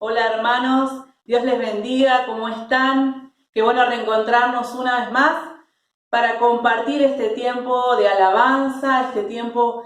Hola hermanos, Dios les bendiga, ¿cómo están? Qué bueno reencontrarnos una vez más para compartir este tiempo de alabanza, este tiempo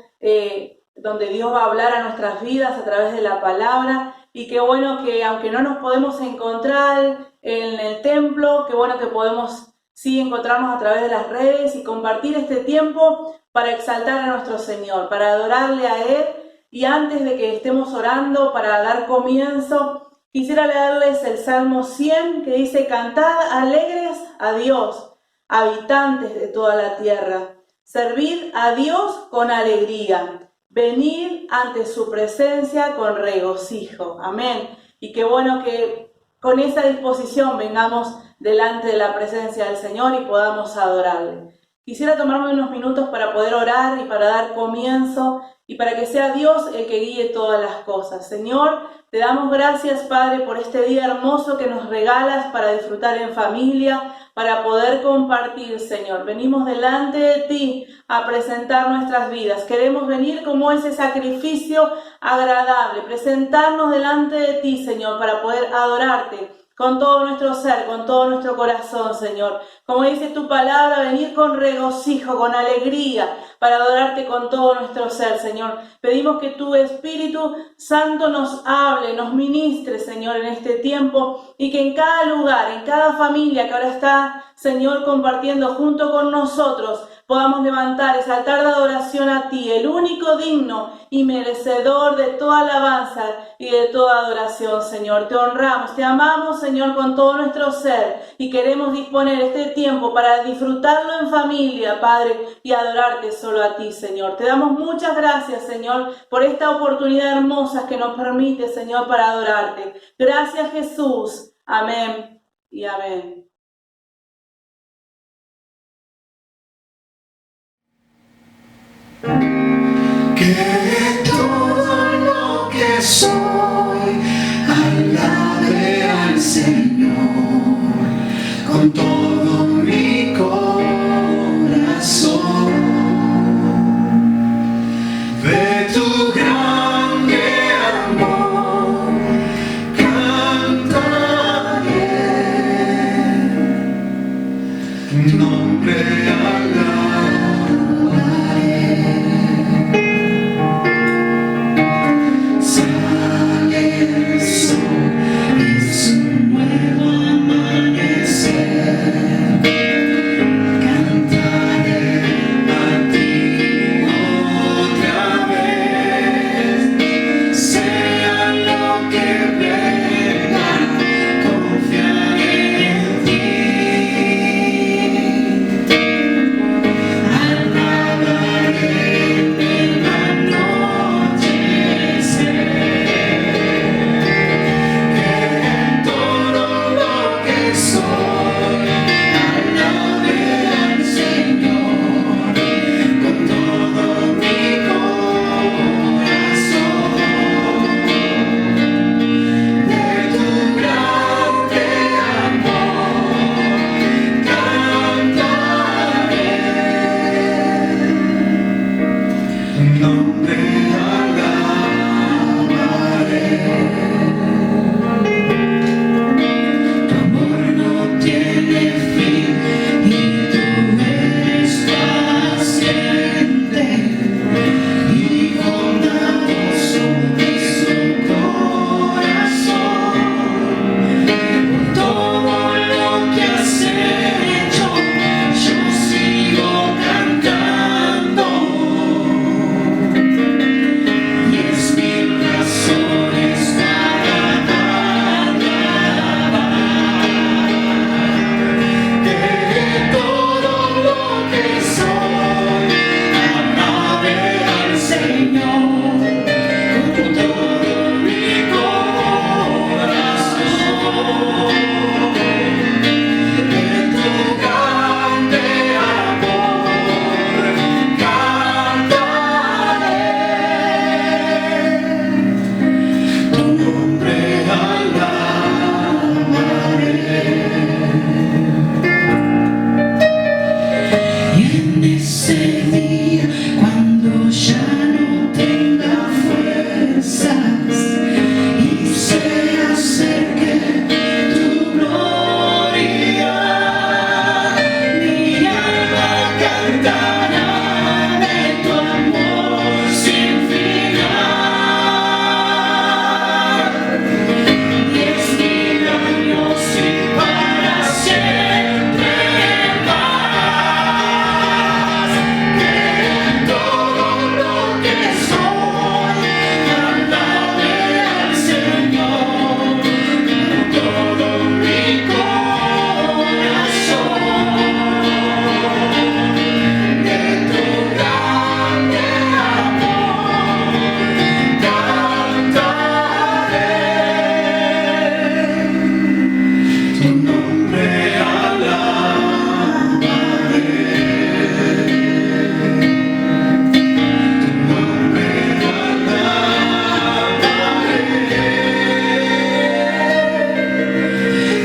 donde Dios va a hablar a nuestras vidas a través de la palabra. Y qué bueno que aunque no nos podemos encontrar en el templo, qué bueno que podemos sí encontrarnos a través de las redes y compartir este tiempo para exaltar a nuestro Señor, para adorarle a Él. Y antes de que estemos orando para dar comienzo, quisiera leerles el Salmo 100 que dice: Cantad alegres a Dios, habitantes de toda la tierra. Servid a Dios con alegría. Venid ante su presencia con regocijo. Amén. Y qué bueno que con esa disposición vengamos delante de la presencia del Señor y podamos adorarle. Quisiera tomarme unos minutos para poder orar y para dar comienzo y para que sea Dios el que guíe todas las cosas. Señor, te damos gracias, Padre, por este día hermoso que nos regalas para disfrutar en familia, para poder compartir, Señor. Venimos delante de ti a presentar nuestras vidas. Queremos venir como ese sacrificio agradable, presentarnos delante de ti, Señor, para poder adorarte con todo nuestro ser, con todo nuestro corazón, Señor. Como dice tu palabra, venir con regocijo, con alegría, para adorarte con todo nuestro ser, Señor. Pedimos que tu Espíritu Santo nos hable, nos ministre, Señor, en este tiempo, y que en cada lugar, en cada familia que ahora está, Señor, compartiendo junto con nosotros, podamos levantar ese altar de adoración a ti, el único digno y merecedor de toda alabanza y de toda adoración, Señor. Te honramos, te amamos, Señor, con todo nuestro ser, y queremos disponer este tiempo para disfrutarlo en familia, Padre, y adorarte solo a ti, Señor. Te damos muchas gracias, Señor, por esta oportunidad hermosa que nos permite, Señor, para adorarte. Gracias, Jesús. Amén y amén. Que todo lo que soy alabe al Señor con todo mi corazón. De tu grande amor cantaré, tu nombre sale el sol, es un nuevo amanecer.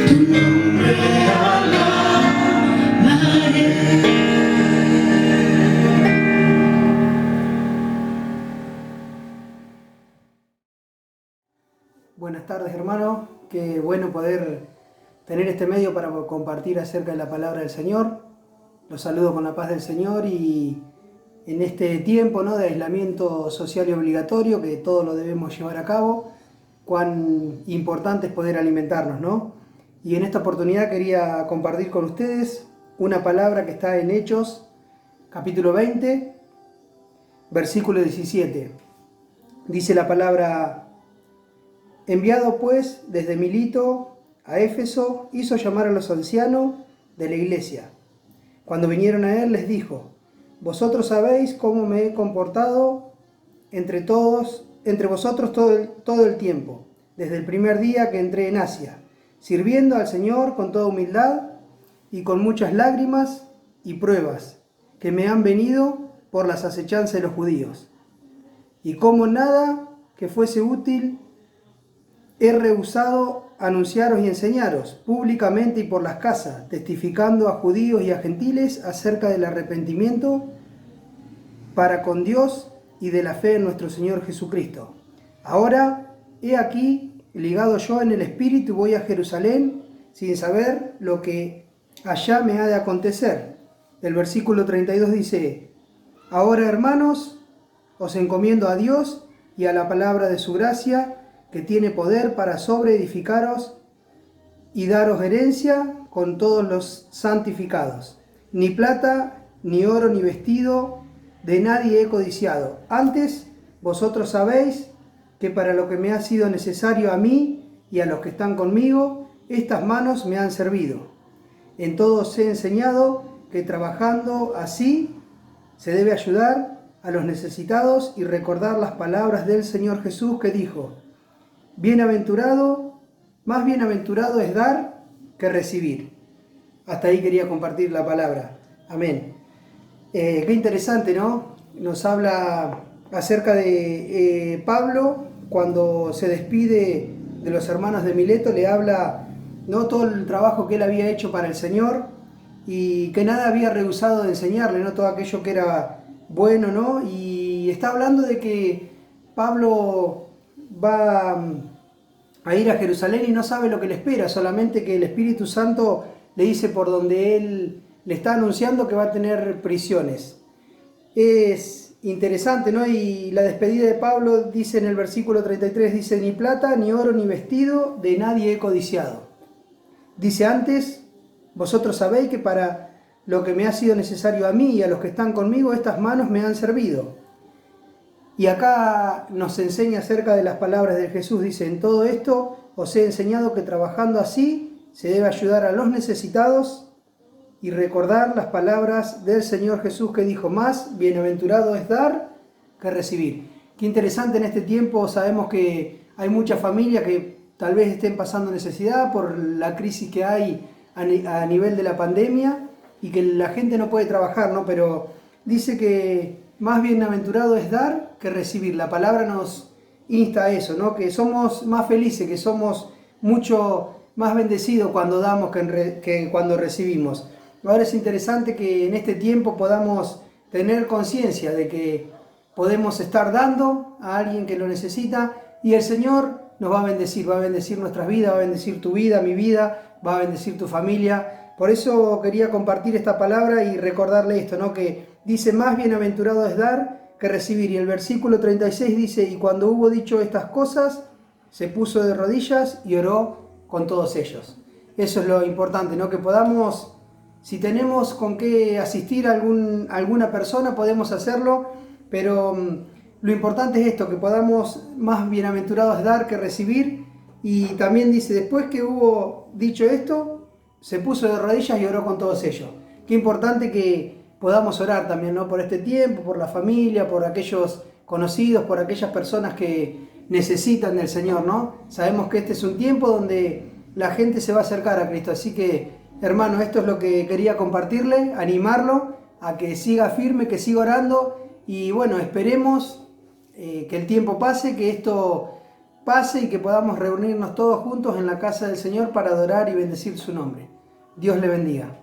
tu nombre alabaré. Buenas tardes, hermano. Qué bueno poder tener este medio para compartir acerca de la palabra del Señor. Los saludo con la paz del Señor y en este tiempo, ¿no?, de aislamiento social y obligatorio que todos lo debemos llevar a cabo, cuán importante es poder alimentarnos, ¿no? Y en esta oportunidad quería compartir con ustedes una palabra que está en Hechos, capítulo 20, versículo 17. Dice la palabra: enviado pues desde Mileto a Éfeso, hizo llamar a los ancianos de la iglesia. Cuando vinieron a él, les dijo: vosotros sabéis cómo me he comportado entre vosotros todo el tiempo, desde el primer día que entré en Asia, sirviendo al Señor con toda humildad y con muchas lágrimas y pruebas que me han venido por las acechanzas de los judíos. Y como nada que fuese útil, he rehusado anunciaros y enseñaros públicamente y por las casas, testificando a judíos y a gentiles acerca del arrepentimiento para con Dios y de la fe en nuestro Señor Jesucristo. Ahora, he aquí, ligado yo en el Espíritu, voy a Jerusalén sin saber lo que allá me ha de acontecer. El versículo 32 dice: ahora, hermanos, os encomiendo a Dios y a la palabra de su gracia, que tiene poder para sobreedificaros y daros herencia con todos los santificados. Ni plata, ni oro, ni vestido de nadie he codiciado. Antes, vosotros sabéis que para lo que me ha sido necesario a mí y a los que están conmigo, estas manos me han servido. En todo os he enseñado que trabajando así se debe ayudar a los necesitados y recordar las palabras del Señor Jesús, que dijo: más bienaventurado es dar que recibir. Hasta ahí quería compartir la palabra. Amén. Qué interesante, ¿no? Nos habla acerca de Pablo, cuando se despide de los hermanos de Mileto, le habla, ¿no?, todo el trabajo que él había hecho para el Señor y que nada había rehusado de enseñarle, ¿no?, todo aquello que era bueno, ¿no? Y está hablando de que Pablo va a ir a Jerusalén y no sabe lo que le espera, solamente que el Espíritu Santo le dice por donde él le está anunciando que va a tener prisiones. Es interesante, ¿no? Y la despedida de Pablo dice en el versículo 33, dice: ni plata, ni oro, ni vestido de nadie he codiciado. Dice: antes, vosotros sabéis que para lo que me ha sido necesario a mí y a los que están conmigo, estas manos me han servido. Y acá nos enseña acerca de las palabras de Jesús. Dice: en todo esto os he enseñado que trabajando así se debe ayudar a los necesitados y recordar las palabras del Señor Jesús, que dijo: más bienaventurado es dar que recibir. Qué interesante en este tiempo. Sabemos que hay muchas familias que tal vez estén pasando necesidad por la crisis que hay a nivel de la pandemia y que la gente no puede trabajar, ¿no? Pero dice que más bienaventurado es dar que recibir. La palabra nos insta a eso, ¿no? Que somos más felices, que somos mucho más bendecidos cuando damos que cuando recibimos. Ahora es interesante que en este tiempo podamos tener conciencia de que podemos estar dando a alguien que lo necesita y el Señor nos va a bendecir nuestras vidas, va a bendecir tu vida, mi vida, va a bendecir tu familia. Por eso quería compartir esta palabra y recordarle esto, ¿no? Que dice: más bienaventurado es dar que recibir. Y el versículo 36 dice: y cuando hubo dicho estas cosas, se puso de rodillas y oró con todos ellos. Eso es lo importante, ¿no? Que podamos, si tenemos con qué asistir a alguna persona, podemos hacerlo, pero lo importante es esto, que podamos, más bienaventurados dar que recibir. Y también dice: después que hubo dicho esto, se puso de rodillas y oró con todos ellos. Qué importante que podamos orar también, ¿no? Por este tiempo, por la familia, por aquellos conocidos, por aquellas personas que necesitan del Señor, ¿no? Sabemos que este es un tiempo donde la gente se va a acercar a Cristo. Así que, hermano, esto es lo que quería compartirle, animarlo a que siga firme, que siga orando. Y bueno, esperemos que el tiempo pase, que esto pase y que podamos reunirnos todos juntos en la casa del Señor para adorar y bendecir su nombre. Dios le bendiga.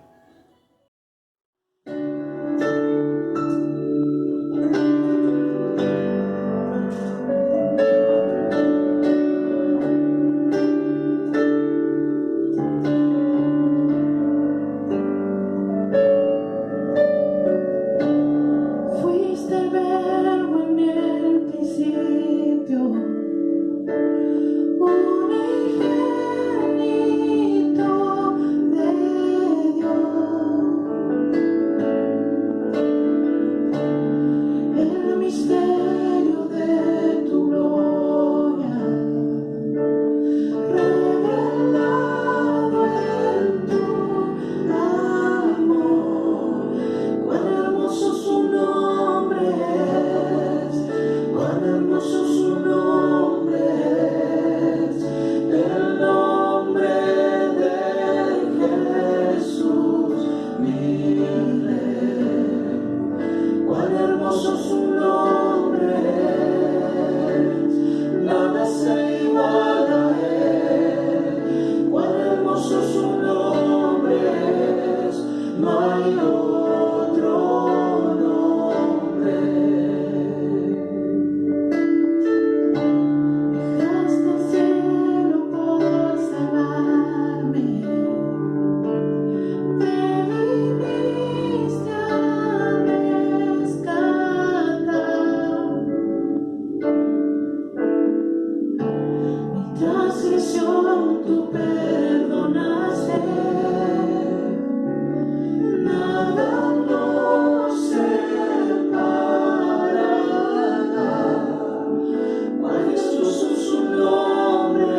Fuiste el verbo en el principio, unigénito de Dios. El misterio de tu gloria, revelado en tu amor. Cuán hermoso su nombre es, cuán hermoso su nombre es, el nombre de Jesús, mi Rey. Cuán hermoso su nombre es, nada se iguala a él. Cuán hermoso su nombre es, no hay otro nombre. Dejaste el cielo por salvarme, me viniste a rescatar. Mi transgresión tú perdonaste, nada nos separará. Majestuoso su nombre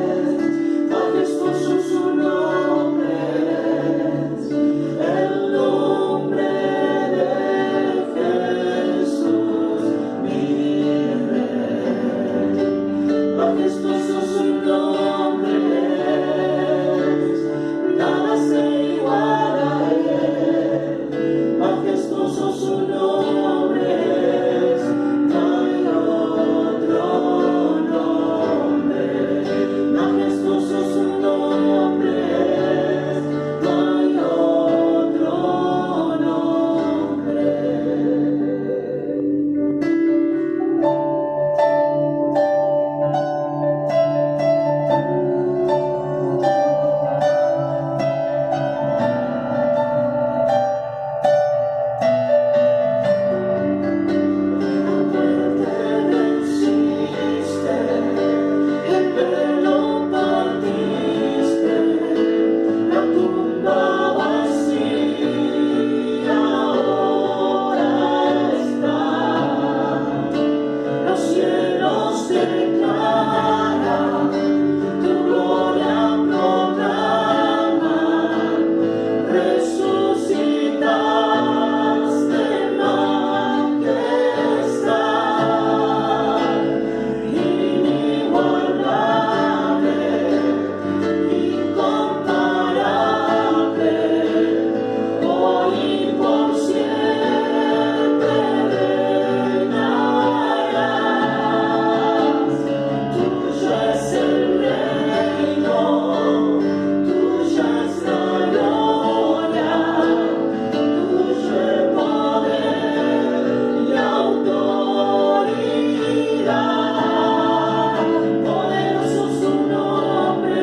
es, majestuoso su nombre es, el nombre de Jesús, mi Rey. Majestuoso su nombre es, nada se iguala a él. Majestuoso su nombre es, no hay otro nombre. Majestuoso su nombre es, no hay otro nombre. Venciste, el velo partiste, la tumba vacía ahora está. Los cielos declaran, tu gloria proclaman, resucitaste en majestad, inigualable, incomparable, hoy y por siempre reinarás. Tuyo es el reino, tuya es la gloria, tuyo el poder y autoridad. Poderoso su nombre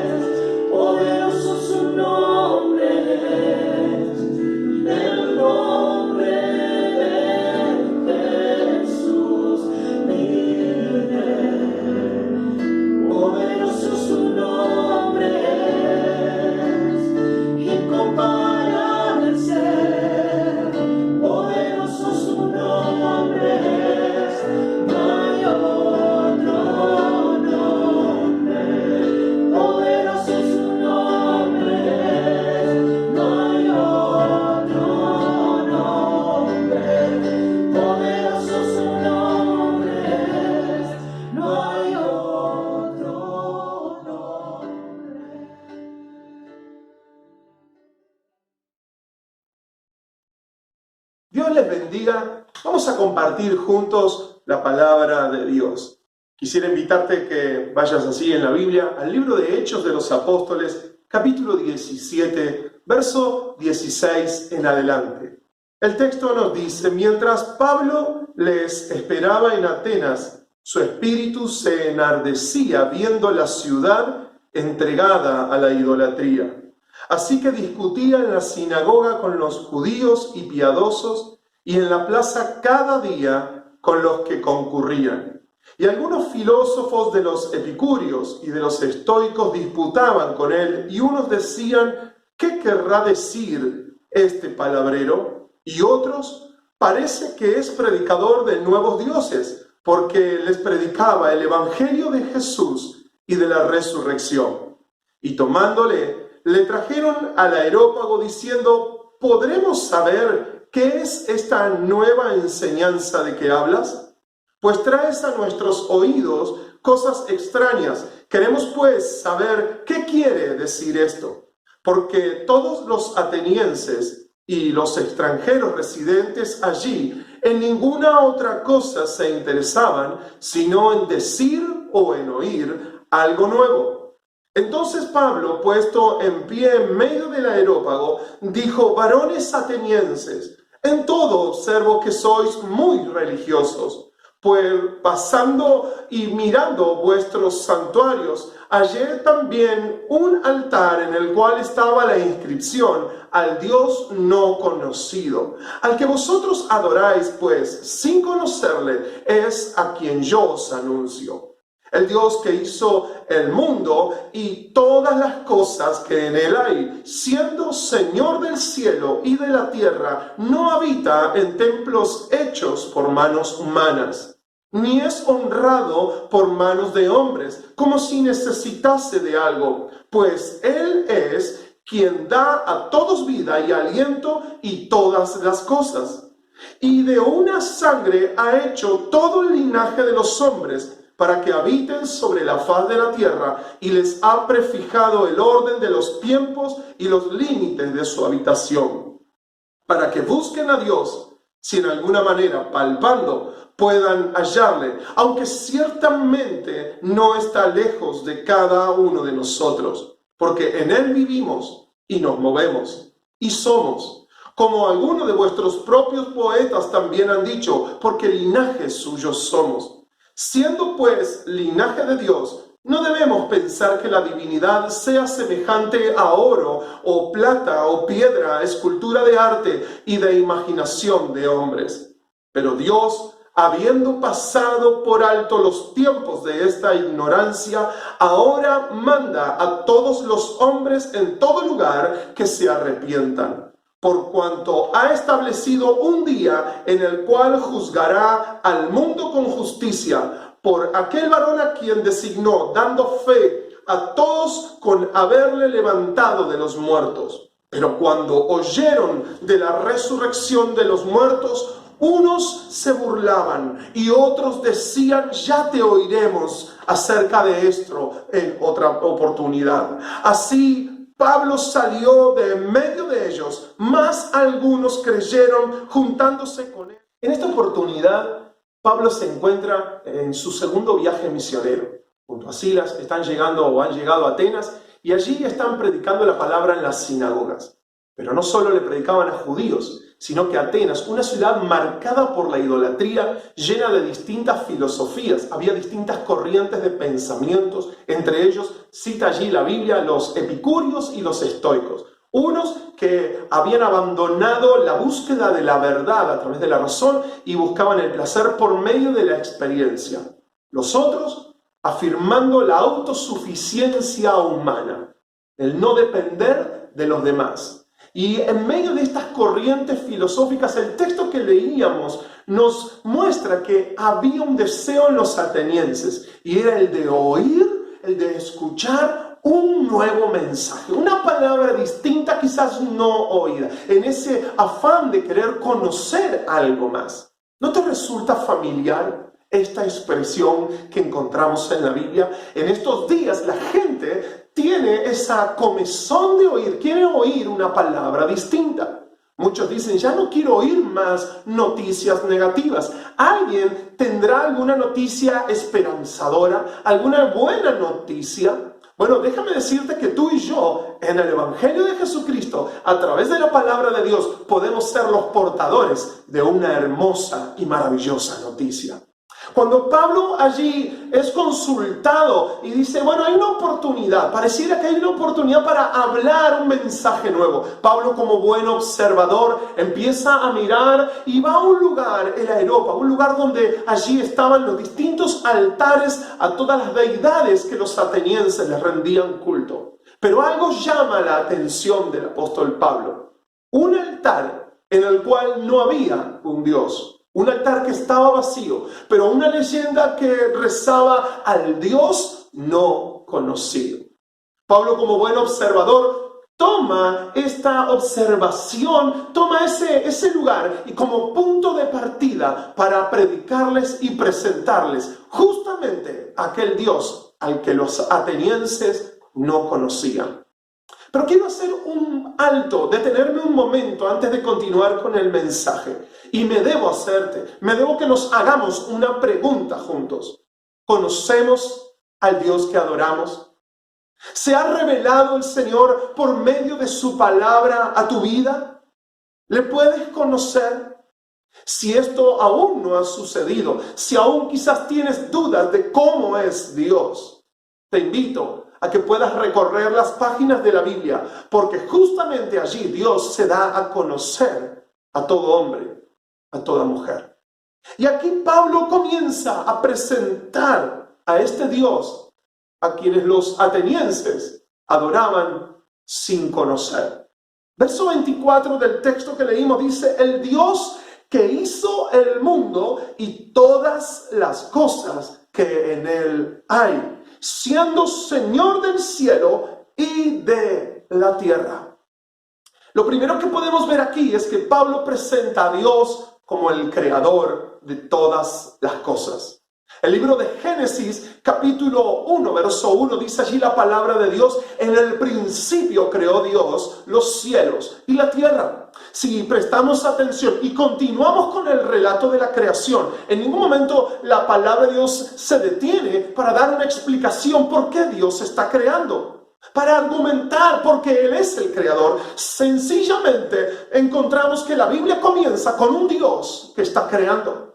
es, poderoso su nombre es, el nombre de Jesús, mi Rey. Poderoso su nombre es, incomparable el ser. Poderoso su nombre es, no hay otro nombre. Poderoso su nombre es, no hay otro nombre. Poderoso su nombre es, no hay otro nombre. Dios les bendiga. Vamos a compartir juntos la palabra de Dios. Quisiera invitarte que vayas así en la Biblia al libro de Hechos de los Apóstoles, capítulo 17, verso 16 en adelante. El texto nos dice: mientras Pablo les esperaba en Atenas, su espíritu se enardecía viendo la ciudad entregada a la idolatría. Así que discutía en la sinagoga con los judíos y piadosos, y en la plaza cada día con los que concurrían. Y algunos filósofos de los epicúreos y de los estoicos disputaban con él, y unos decían: ¿qué querrá decir este palabrero? Y otros: parece que es predicador de nuevos dioses, porque les predicaba el evangelio de Jesús y de la resurrección. Y tomándole, le trajeron al Areópago diciendo: ¿podremos saber qué es esta nueva enseñanza de que hablas? Pues traes a nuestros oídos cosas extrañas. Queremos pues saber qué quiere decir esto. Porque todos los atenienses y los extranjeros residentes allí en ninguna otra cosa se interesaban, sino en decir o en oír algo nuevo. Entonces Pablo, puesto en pie en medio del Areópago, dijo: varones atenienses, en todo observo que sois muy religiosos. Pues pasando y mirando vuestros santuarios, hallé también un altar en el cual estaba la inscripción: al Dios no conocido. Al que vosotros adoráis, pues, sin conocerle, es a quien yo os anuncio. El Dios que hizo el mundo y todas las cosas que en él hay, siendo Señor del cielo y de la tierra, no habita en templos hechos por manos humanas, ni es honrado por manos de hombres, como si necesitase de algo, pues Él es quien da a todos vida y aliento y todas las cosas. Y de una sangre ha hecho todo el linaje de los hombres, para que habiten sobre la faz de la tierra, y les ha prefijado el orden de los tiempos y los límites de su habitación, para que busquen a Dios, si en alguna manera, palpando, puedan hallarle, aunque ciertamente no está lejos de cada uno de nosotros, porque en él vivimos y nos movemos y somos, como algunos de vuestros propios poetas también han dicho, porque linaje suyo somos. Siendo pues linaje de Dios, no debemos pensar que la divinidad sea semejante a oro o plata o piedra, escultura de arte y de imaginación de hombres. Pero Dios, habiendo pasado por alto los tiempos de esta ignorancia, ahora manda a todos los hombres en todo lugar que se arrepientan, por cuanto ha establecido un día en el cual juzgará al mundo con justicia, por aquel varón a quien designó, dando fe a todos con haberle levantado de los muertos. Pero cuando oyeron de la resurrección de los muertos, unos se burlaban y otros decían: ya te oiremos acerca de esto en otra oportunidad. Así Pablo salió de en medio de ellos, mas algunos creyeron juntándose con él. En esta oportunidad, Pablo se encuentra en su segundo viaje misionero. Junto a Silas han llegado a Atenas y allí están predicando la palabra en las sinagogas. Pero no solo le predicaban a judíos, sino que Atenas, una ciudad marcada por la idolatría, llena de distintas filosofías, había distintas corrientes de pensamientos, entre ellos cita allí la Biblia los epicúreos y los estoicos, unos que habían abandonado la búsqueda de la verdad a través de la razón y buscaban el placer por medio de la experiencia, los otros afirmando la autosuficiencia humana, el no depender de los demás. Y en medio de estas corrientes filosóficas, el texto que leíamos nos muestra que había un deseo en los atenienses, y era el de oír, el de escuchar un nuevo mensaje, una palabra distinta, quizás no oída, en ese afán de querer conocer algo más. ¿No te resulta familiar esta expresión que encontramos en la Biblia? En estos días la gente tiene esa comezón de oír, quiere oír una palabra distinta. Muchos dicen, ya no quiero oír más noticias negativas. ¿Alguien tendrá alguna noticia esperanzadora? ¿Alguna buena noticia? Bueno, déjame decirte que tú y yo, en el Evangelio de Jesucristo, a través de la palabra de Dios, podemos ser los portadores de una hermosa y maravillosa noticia. Cuando Pablo allí es consultado y dice, bueno, hay una oportunidad, pareciera que hay una oportunidad para hablar un mensaje nuevo. Pablo, como buen observador, empieza a mirar y va a un lugar, el Areópago, un lugar donde allí estaban los distintos altares a todas las deidades que los atenienses les rendían culto. Pero algo llama la atención del apóstol Pablo. Un altar en el cual no había un Dios. Un altar que estaba vacío, pero una leyenda que rezaba al Dios no conocido. Pablo, como buen observador, toma esta observación, toma ese lugar y como punto de partida para predicarles y presentarles justamente aquel Dios al que los atenienses no conocían. Pero quiero hacer un alto, detenerme un momento antes de continuar con el mensaje. Y me debo que nos hagamos una pregunta juntos. ¿Conocemos al Dios que adoramos? ¿Se ha revelado el Señor por medio de su palabra a tu vida? ¿Le puedes conocer? Si esto aún no ha sucedido, si aún quizás tienes dudas de cómo es Dios, te invito a que puedas recorrer las páginas de la Biblia, porque justamente allí Dios se da a conocer a todo hombre, a toda mujer. Y aquí Pablo comienza a presentar a este Dios a quienes los atenienses adoraban sin conocer. Verso 24 del texto que leímos dice, el Dios que hizo el mundo y todas las cosas que en él hay, siendo Señor del cielo y de la tierra. Lo primero que podemos ver aquí es que Pablo presenta a Dios como el creador de todas las cosas. El libro de Génesis, capítulo 1, verso 1, dice allí la palabra de Dios, en el principio creó Dios los cielos y la tierra. Si prestamos atención y continuamos con el relato de la creación, en ningún momento la palabra de Dios se detiene para dar una explicación por qué Dios está creando, para argumentar por qué Él es el creador. Sencillamente encontramos que la Biblia comienza con un Dios que está creando.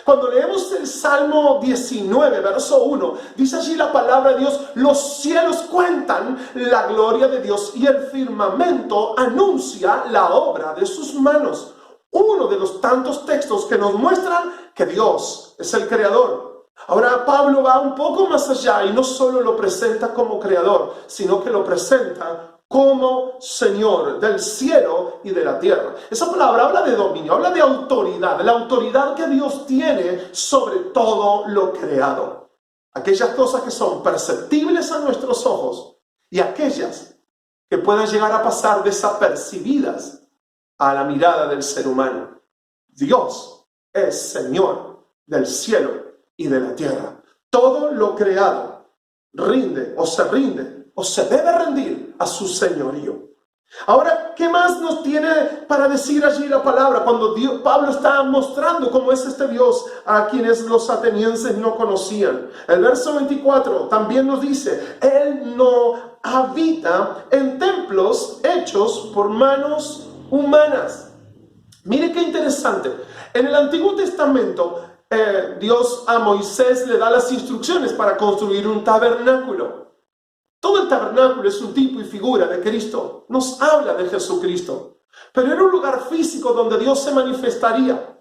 Cuando leemos el Salmo 19, verso 1, dice allí la palabra de Dios, los cielos cuentan la gloria de Dios y el firmamento anuncia la obra de sus manos. Uno de los tantos textos que nos muestran que Dios es el creador. Ahora Pablo va un poco más allá y no solo lo presenta como creador, sino que lo presenta como Señor del cielo y de la tierra. Esa palabra habla de dominio, habla de autoridad, la autoridad que Dios tiene sobre todo lo creado. Aquellas cosas que son perceptibles a nuestros ojos y aquellas que puedan llegar a pasar desapercibidas a la mirada del ser humano. Dios es Señor del cielo y de la tierra. Todo lo creado rinde o se debe rendir a su señorío. Ahora, ¿qué más nos tiene para decir allí la palabra cuando Pablo está mostrando cómo es este Dios a quienes los atenienses no conocían? El verso 24 también nos dice, Él no habita en templos hechos por manos humanas. Mire qué interesante. En el Antiguo Testamento, Dios a Moisés le da las instrucciones para construir un tabernáculo. Todo el tabernáculo es un tipo y figura de Cristo. Nos habla de Jesucristo. Pero era un lugar físico donde Dios se manifestaría.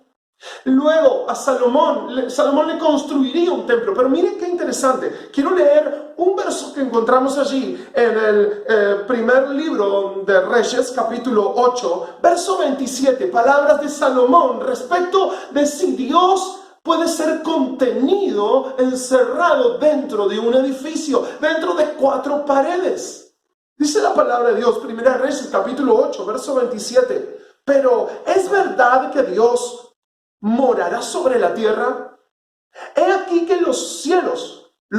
Luego a Salomón le construiría un templo. Pero miren qué interesante. Quiero leer un verso que encontramos allí en el primer libro de Reyes, capítulo 8, verso 27. Palabras de Salomón respecto de si Dios puede ser contenido, encerrado dentro de un edificio, dentro de 4 paredes. Dice la palabra de Dios, Primera Reyes, capítulo 8, verso 27. Pero ¿es verdad que Dios morará sobre la tierra? He aquí que los cielos de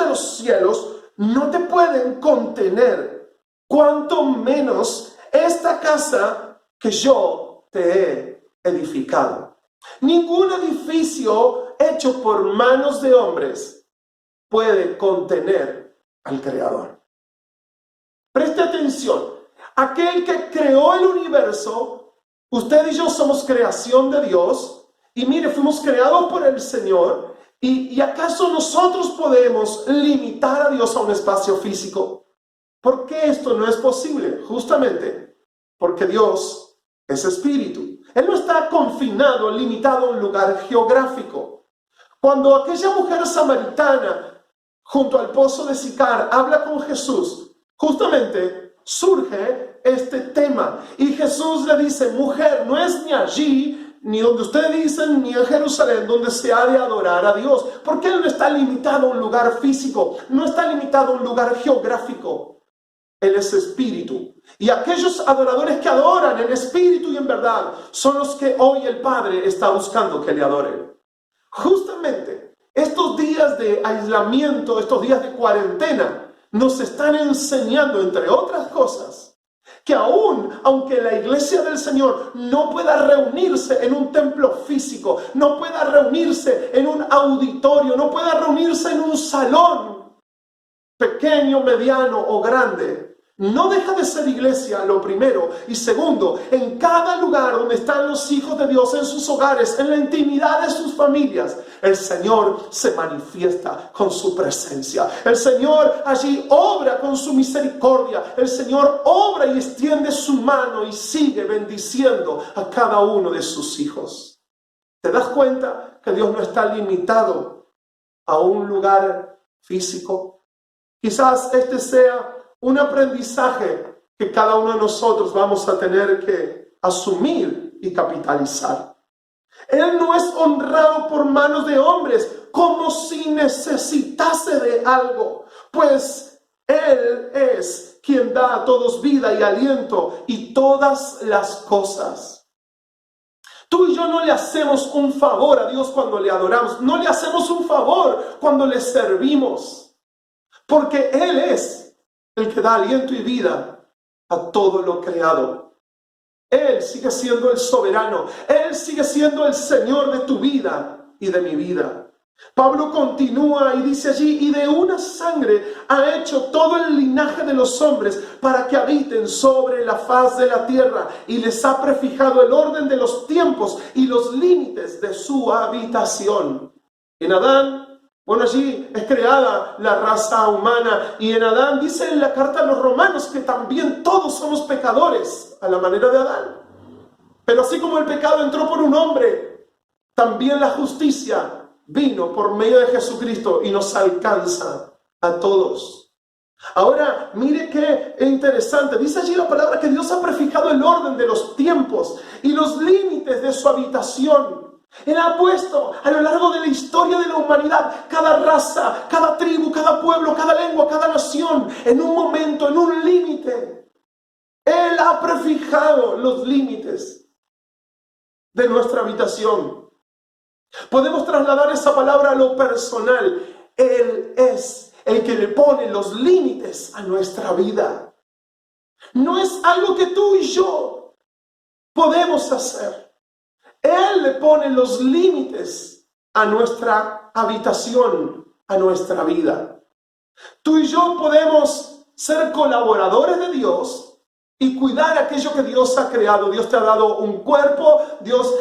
los cielos, no te pueden contener, cuanto menos esta casa que yo te he edificado. Ningún edificio hecho por manos de hombres puede contener al Creador. Preste atención, aquel que creó el universo, usted y yo somos creación de Dios, y mire, fuimos creados por el Señor, y ¿acaso nosotros podemos limitar a Dios a un espacio físico? ¿Por qué esto no es posible? Justamente porque Dios es espíritu. Él no está confinado, limitado a un lugar geográfico. Cuando aquella mujer samaritana junto al pozo de Sicar habla con Jesús, justamente surge este tema. Y Jesús le dice, mujer, no es ni allí, ni donde ustedes dicen, ni en Jerusalén, donde se ha de adorar a Dios. Porque Él no está limitado a un lugar físico, no está limitado a un lugar geográfico. Él es espíritu. Y aquellos adoradores que adoran en espíritu y en verdad son los que hoy el Padre está buscando que le adoren. Justamente estos días de aislamiento, estos días de cuarentena, nos están enseñando, entre otras cosas, que aunque la iglesia del Señor no pueda reunirse en un templo físico, no pueda reunirse en un auditorio, no pueda reunirse en un salón pequeño, mediano o grande, no deja de ser iglesia, lo primero. Y segundo, en cada lugar donde están los hijos de Dios, en sus hogares, en la intimidad de sus familias, el Señor se manifiesta con su presencia. El Señor allí obra con su misericordia. El Señor obra y extiende su mano y sigue bendiciendo a cada uno de sus hijos. ¿Te das cuenta que Dios no está limitado a un lugar físico? Quizás este sea un aprendizaje que cada uno de nosotros vamos a tener que asumir y capitalizar. Él no es honrado por manos de hombres como si necesitase de algo, pues Él es quien da a todos vida y aliento y todas las cosas. Tú y yo no le hacemos un favor a Dios cuando le adoramos, no le hacemos un favor cuando le servimos, porque Él es el que da aliento y vida a todo lo creado. Él sigue siendo el soberano. Él sigue siendo el Señor de tu vida y de mi vida. Pablo continúa y dice allí, y de una sangre ha hecho todo el linaje de los hombres para que habiten sobre la faz de la tierra, y les ha prefijado el orden de los tiempos y los límites de su habitación. En Adán, bueno, allí es creada la raza humana, y en Adán dice en la carta a los romanos que también todos somos pecadores a la manera de Adán. Pero así como el pecado entró por un hombre, también la justicia vino por medio de Jesucristo y nos alcanza a todos. Ahora, mire qué interesante. Dice allí la palabra que Dios ha prefijado el orden de los tiempos y los límites de su habitación. Él ha puesto a lo largo de la historia de la humanidad cada raza, cada tribu, cada pueblo, cada lengua, cada nación en un momento, en un límite. Él ha prefijado los límites de nuestra habitación. Podemos trasladar esa palabra a lo personal. Él es el que le pone los límites a nuestra vida. No es algo que tú y yo podemos hacer. Él le pone los límites a nuestra habitación, a nuestra vida. Tú y yo podemos ser colaboradores de Dios y cuidar aquello que Dios ha creado. Dios te ha dado un cuerpo, Dios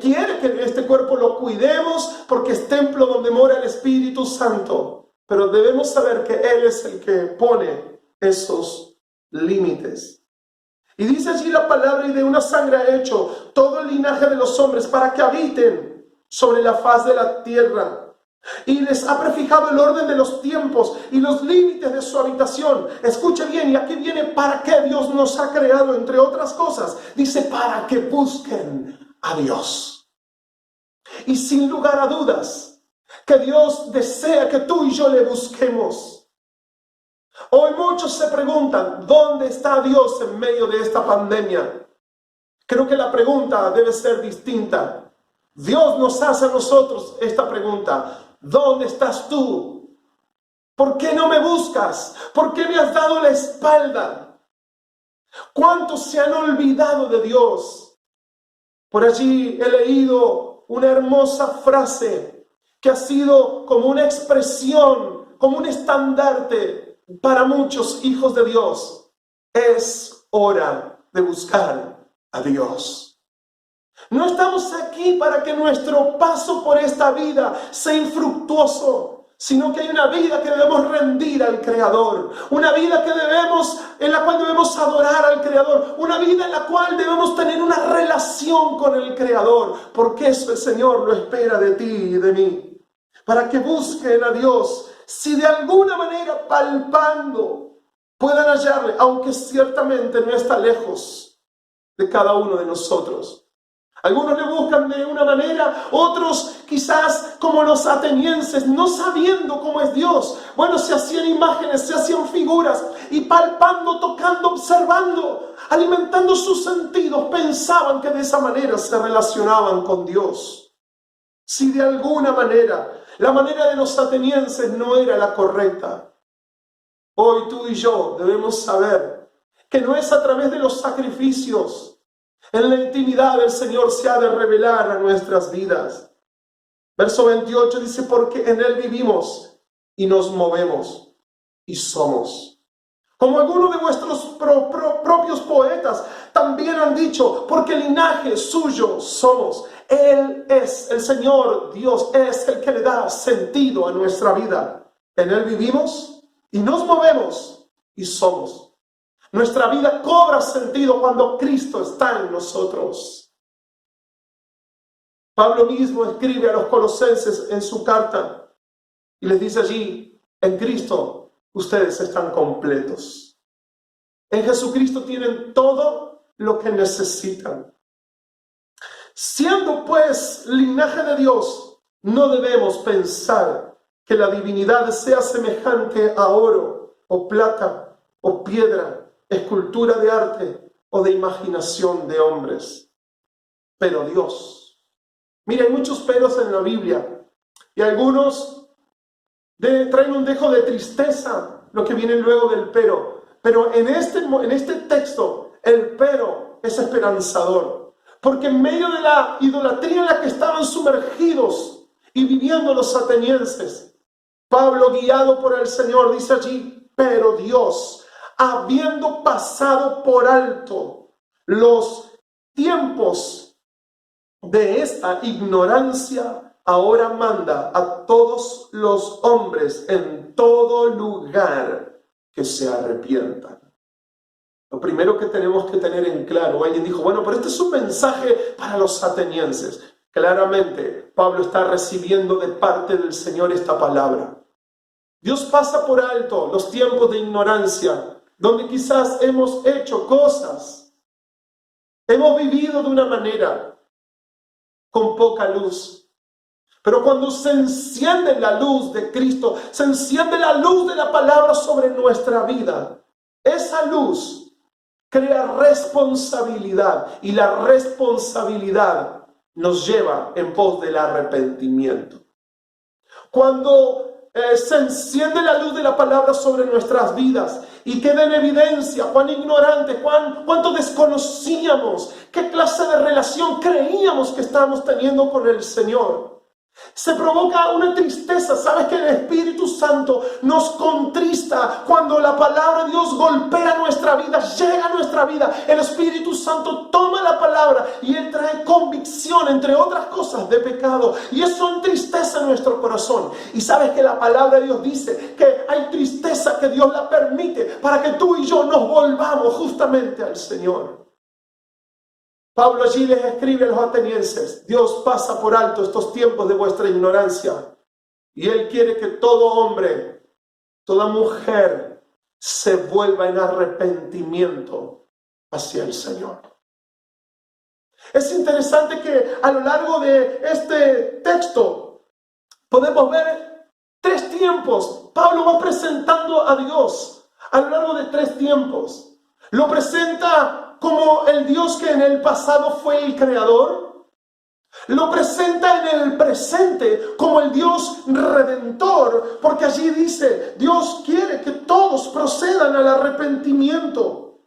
quiere que este cuerpo lo cuidemos porque es templo donde mora el Espíritu Santo. Pero debemos saber que Él es el que pone esos límites. Y dice allí la palabra, y de una sangre ha hecho todo el linaje de los hombres para que habiten sobre la faz de la tierra. Y les ha prefijado el orden de los tiempos y los límites de su habitación. Escuche bien, y aquí viene para qué Dios nos ha creado, entre otras cosas. Dice, para que busquen a Dios. Y sin lugar a dudas, que Dios desea que tú y yo le busquemos. Hoy muchos se preguntan, ¿dónde está Dios en medio de esta pandemia? Creo que la pregunta debe ser distinta. Dios nos hace a nosotros esta pregunta. ¿Dónde estás tú? ¿Por qué no me buscas? ¿Por qué me has dado la espalda? ¿Cuántos se han olvidado de Dios? Por allí he leído una hermosa frase que ha sido como una expresión, como un estandarte para muchos hijos de Dios. Es hora de buscar a Dios. No estamos aquí para que nuestro paso por esta vida sea infructuoso, sino que hay una vida que debemos rendir al Creador, una vida en la cual debemos adorar al Creador, una vida en la cual debemos tener una relación con el Creador, porque eso el Señor lo espera de ti y de mí, para que busquen a Dios, si de alguna manera palpando puedan hallarle, aunque ciertamente no está lejos de cada uno de nosotros. Algunos le buscan de una manera, otros quizás como los atenienses, no sabiendo cómo es Dios. Bueno, se hacían imágenes, se hacían figuras y palpando, tocando, observando, alimentando sus sentidos, pensaban que de esa manera se relacionaban con Dios. Si de alguna manera, la manera de los atenienses no era la correcta, hoy tú y yo debemos saber que no es a través de los sacrificios. En la intimidad el Señor se ha de revelar a nuestras vidas. Verso 28 dice, porque en Él vivimos y nos movemos y somos. Como algunos de vuestros propios poetas también han dicho, porque linaje suyo somos. Él es el Señor, Dios es el que le da sentido a nuestra vida. En Él vivimos y nos movemos y somos. Nuestra vida cobra sentido cuando Cristo está en nosotros. Pablo mismo escribe a los colosenses en su carta y les dice allí, en Cristo ustedes están completos. En Jesucristo tienen todo lo que necesitan. Siendo pues linaje de Dios, no debemos pensar que la divinidad sea semejante a oro o plata o piedra, escultura de arte o de imaginación de hombres. Pero Dios. Mira, hay muchos peros en la Biblia y algunos traen un dejo de tristeza lo que viene luego del pero. Pero en este texto el pero es esperanzador. Porque en medio de la idolatría en la que estaban sumergidos y viviendo los atenienses, Pablo, guiado por el Señor, dice allí, pero Dios, habiendo pasado por alto los tiempos de esta ignorancia, ahora manda a todos los hombres en todo lugar que se arrepientan. Lo primero que tenemos que tener en claro, alguien dijo, bueno, pero este es un mensaje para los atenienses. Claramente, Pablo está recibiendo de parte del Señor esta palabra. Dios pasa por alto los tiempos de ignorancia, donde quizás hemos hecho cosas, hemos vivido de una manera con poca luz. Pero cuando se enciende la luz de Cristo, se enciende la luz de la palabra sobre nuestra vida, esa luz crea responsabilidad y la responsabilidad nos lleva en pos del arrepentimiento. Cuando se enciende la luz de la palabra sobre nuestras vidas y queda en evidencia cuán ignorantes, cuánto desconocíamos, qué clase de relación creíamos que estábamos teniendo con el Señor. Se provoca una tristeza. ¿Sabes que el Espíritu Santo nos contrista cuando la palabra de Dios golpea nuestra vida, llega a nuestra vida? El Espíritu Santo toma la palabra y Él trae convicción, entre otras cosas, de pecado. Y eso entristece nuestro corazón. Y sabes que la palabra de Dios dice que hay tristeza que Dios la permite para que tú y yo nos volvamos justamente al Señor. Pablo allí les escribe a los atenienses, Dios pasa por alto estos tiempos de vuestra ignorancia y Él quiere que todo hombre, toda mujer se vuelva en arrepentimiento hacia el Señor. Es interesante que a lo largo de este texto podemos ver 3 tiempos. Pablo va presentando a Dios a lo largo de 3 tiempos. Lo presenta como el Dios que en el pasado fue el creador. Lo presenta en el presente como el Dios redentor, porque allí dice, Dios quiere que todos procedan al arrepentimiento.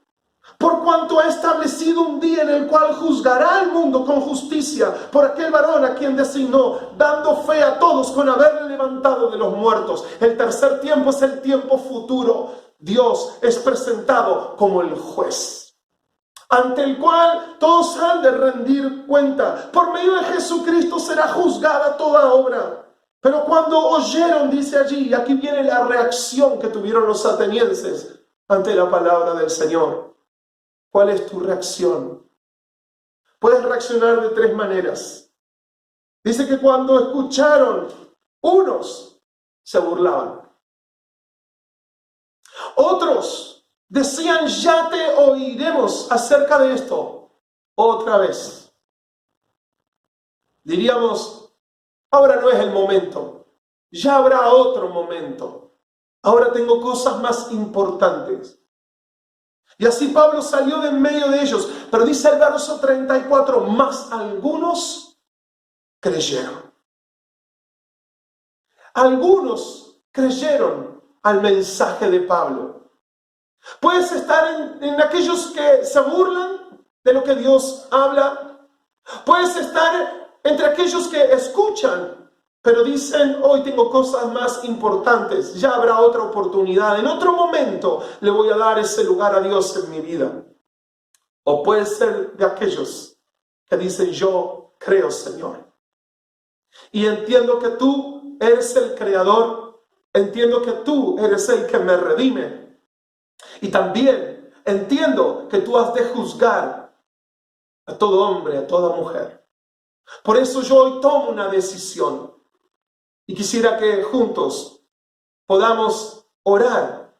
por cuanto ha establecido un día en el cual juzgará al mundo con justicia por aquel varón a quien designó, dando fe a todos con haberle levantado de los muertos. El tercer tiempo es el tiempo futuro. Dios es presentado como el juez, ante el cual todos han de rendir cuenta. Por medio de Jesucristo será juzgada toda obra. Pero cuando oyeron, dice allí, y aquí viene la reacción que tuvieron los atenienses ante la palabra del Señor. ¿Cuál es tu reacción? Puedes reaccionar de tres maneras. Dice que cuando escucharon, unos se burlaban. Otros decían, ya te oiremos acerca de esto otra vez. Diríamos, ahora no es el momento, ya habrá otro momento. Ahora tengo cosas más importantes. Y así Pablo salió de en medio de ellos. Pero dice el verso 34, más algunos creyeron. Algunos creyeron al mensaje de Pablo. Puedes estar en aquellos que se burlan de lo que Dios habla. Puedes estar entre aquellos que escuchan, pero dicen, hoy tengo cosas más importantes, ya habrá otra oportunidad, en otro momento le voy a dar ese lugar a Dios en mi vida. O puede ser de aquellos que dicen, yo creo, Señor. Y entiendo que tú eres el creador, entiendo que tú eres el que me redime. Y también entiendo que tú has de juzgar a todo hombre, a toda mujer. Por eso yo hoy tomo una decisión. Y quisiera que juntos podamos orar.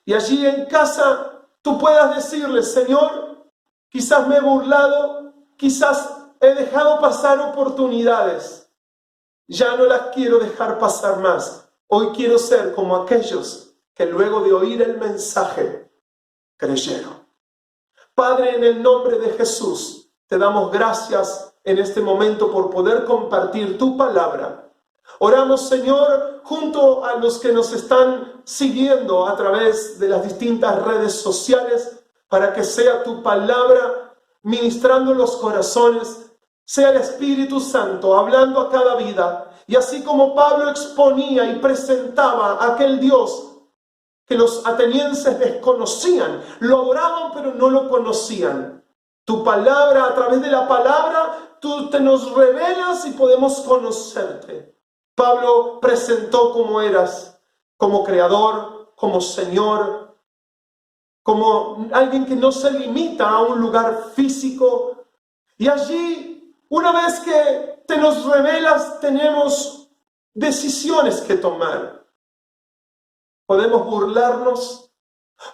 Y allí en casa tú puedas decirle, Señor, quizás me he burlado, quizás he dejado pasar oportunidades. Ya no las quiero dejar pasar más. Hoy quiero ser como aquellos que luego de oír el mensaje creyeron. Padre, en el nombre de Jesús, te damos gracias en este momento por poder compartir tu palabra. Oramos, Señor, junto a los que nos están siguiendo a través de las distintas redes sociales, para que sea tu palabra ministrando los corazones, sea el Espíritu Santo hablando a cada vida. Y así como Pablo exponía y presentaba a aquel Dios que los atenienses desconocían, lo adoraban pero no lo conocían. Tu palabra, a través de la palabra, tú te nos revelas y podemos conocerte. Pablo presentó cómo eras, como creador, como Señor, como alguien que no se limita a un lugar físico. Y allí, una vez que te nos revelas, tenemos decisiones que tomar. Podemos burlarnos,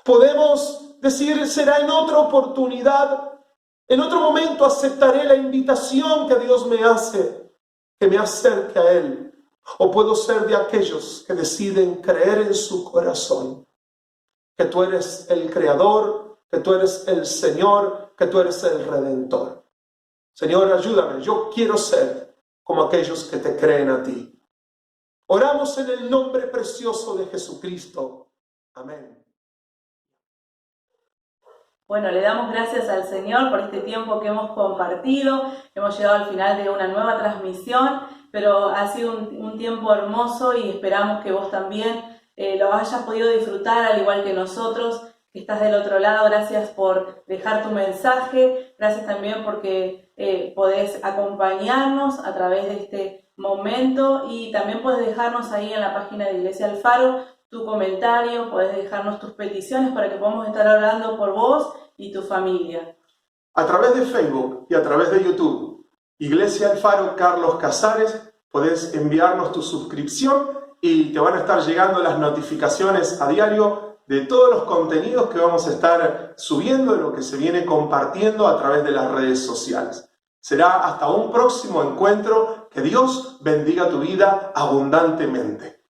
podemos decir, será en otra oportunidad, en otro momento aceptaré la invitación que Dios me hace, que me acerque a Él. O puedo ser de aquellos que deciden creer en su corazón que tú eres el Creador, que tú eres el Señor, que tú eres el Redentor. Señor, ayúdame, yo quiero ser como aquellos que te creen a ti. Oramos en el nombre precioso de Jesucristo. Amén. Bueno, le damos gracias al Señor por este tiempo que hemos compartido. Hemos llegado al final de una nueva transmisión, pero ha sido un tiempo hermoso y esperamos que vos también lo hayas podido disfrutar al igual que nosotros, que estás del otro lado. Gracias por dejar tu mensaje, gracias también porque podés acompañarnos a través de este momento y también podés dejarnos ahí en la página de Iglesia El Faro tu comentario, podés dejarnos tus peticiones para que podamos estar orando por vos y tu familia. A través de Facebook y a través de YouTube, Iglesia El Faro Carlos Casares, podés enviarnos tu suscripción y te van a estar llegando las notificaciones a diario de todos los contenidos que vamos a estar subiendo, de lo que se viene compartiendo a través de las redes sociales. Será hasta un próximo encuentro. Que Dios bendiga tu vida abundantemente.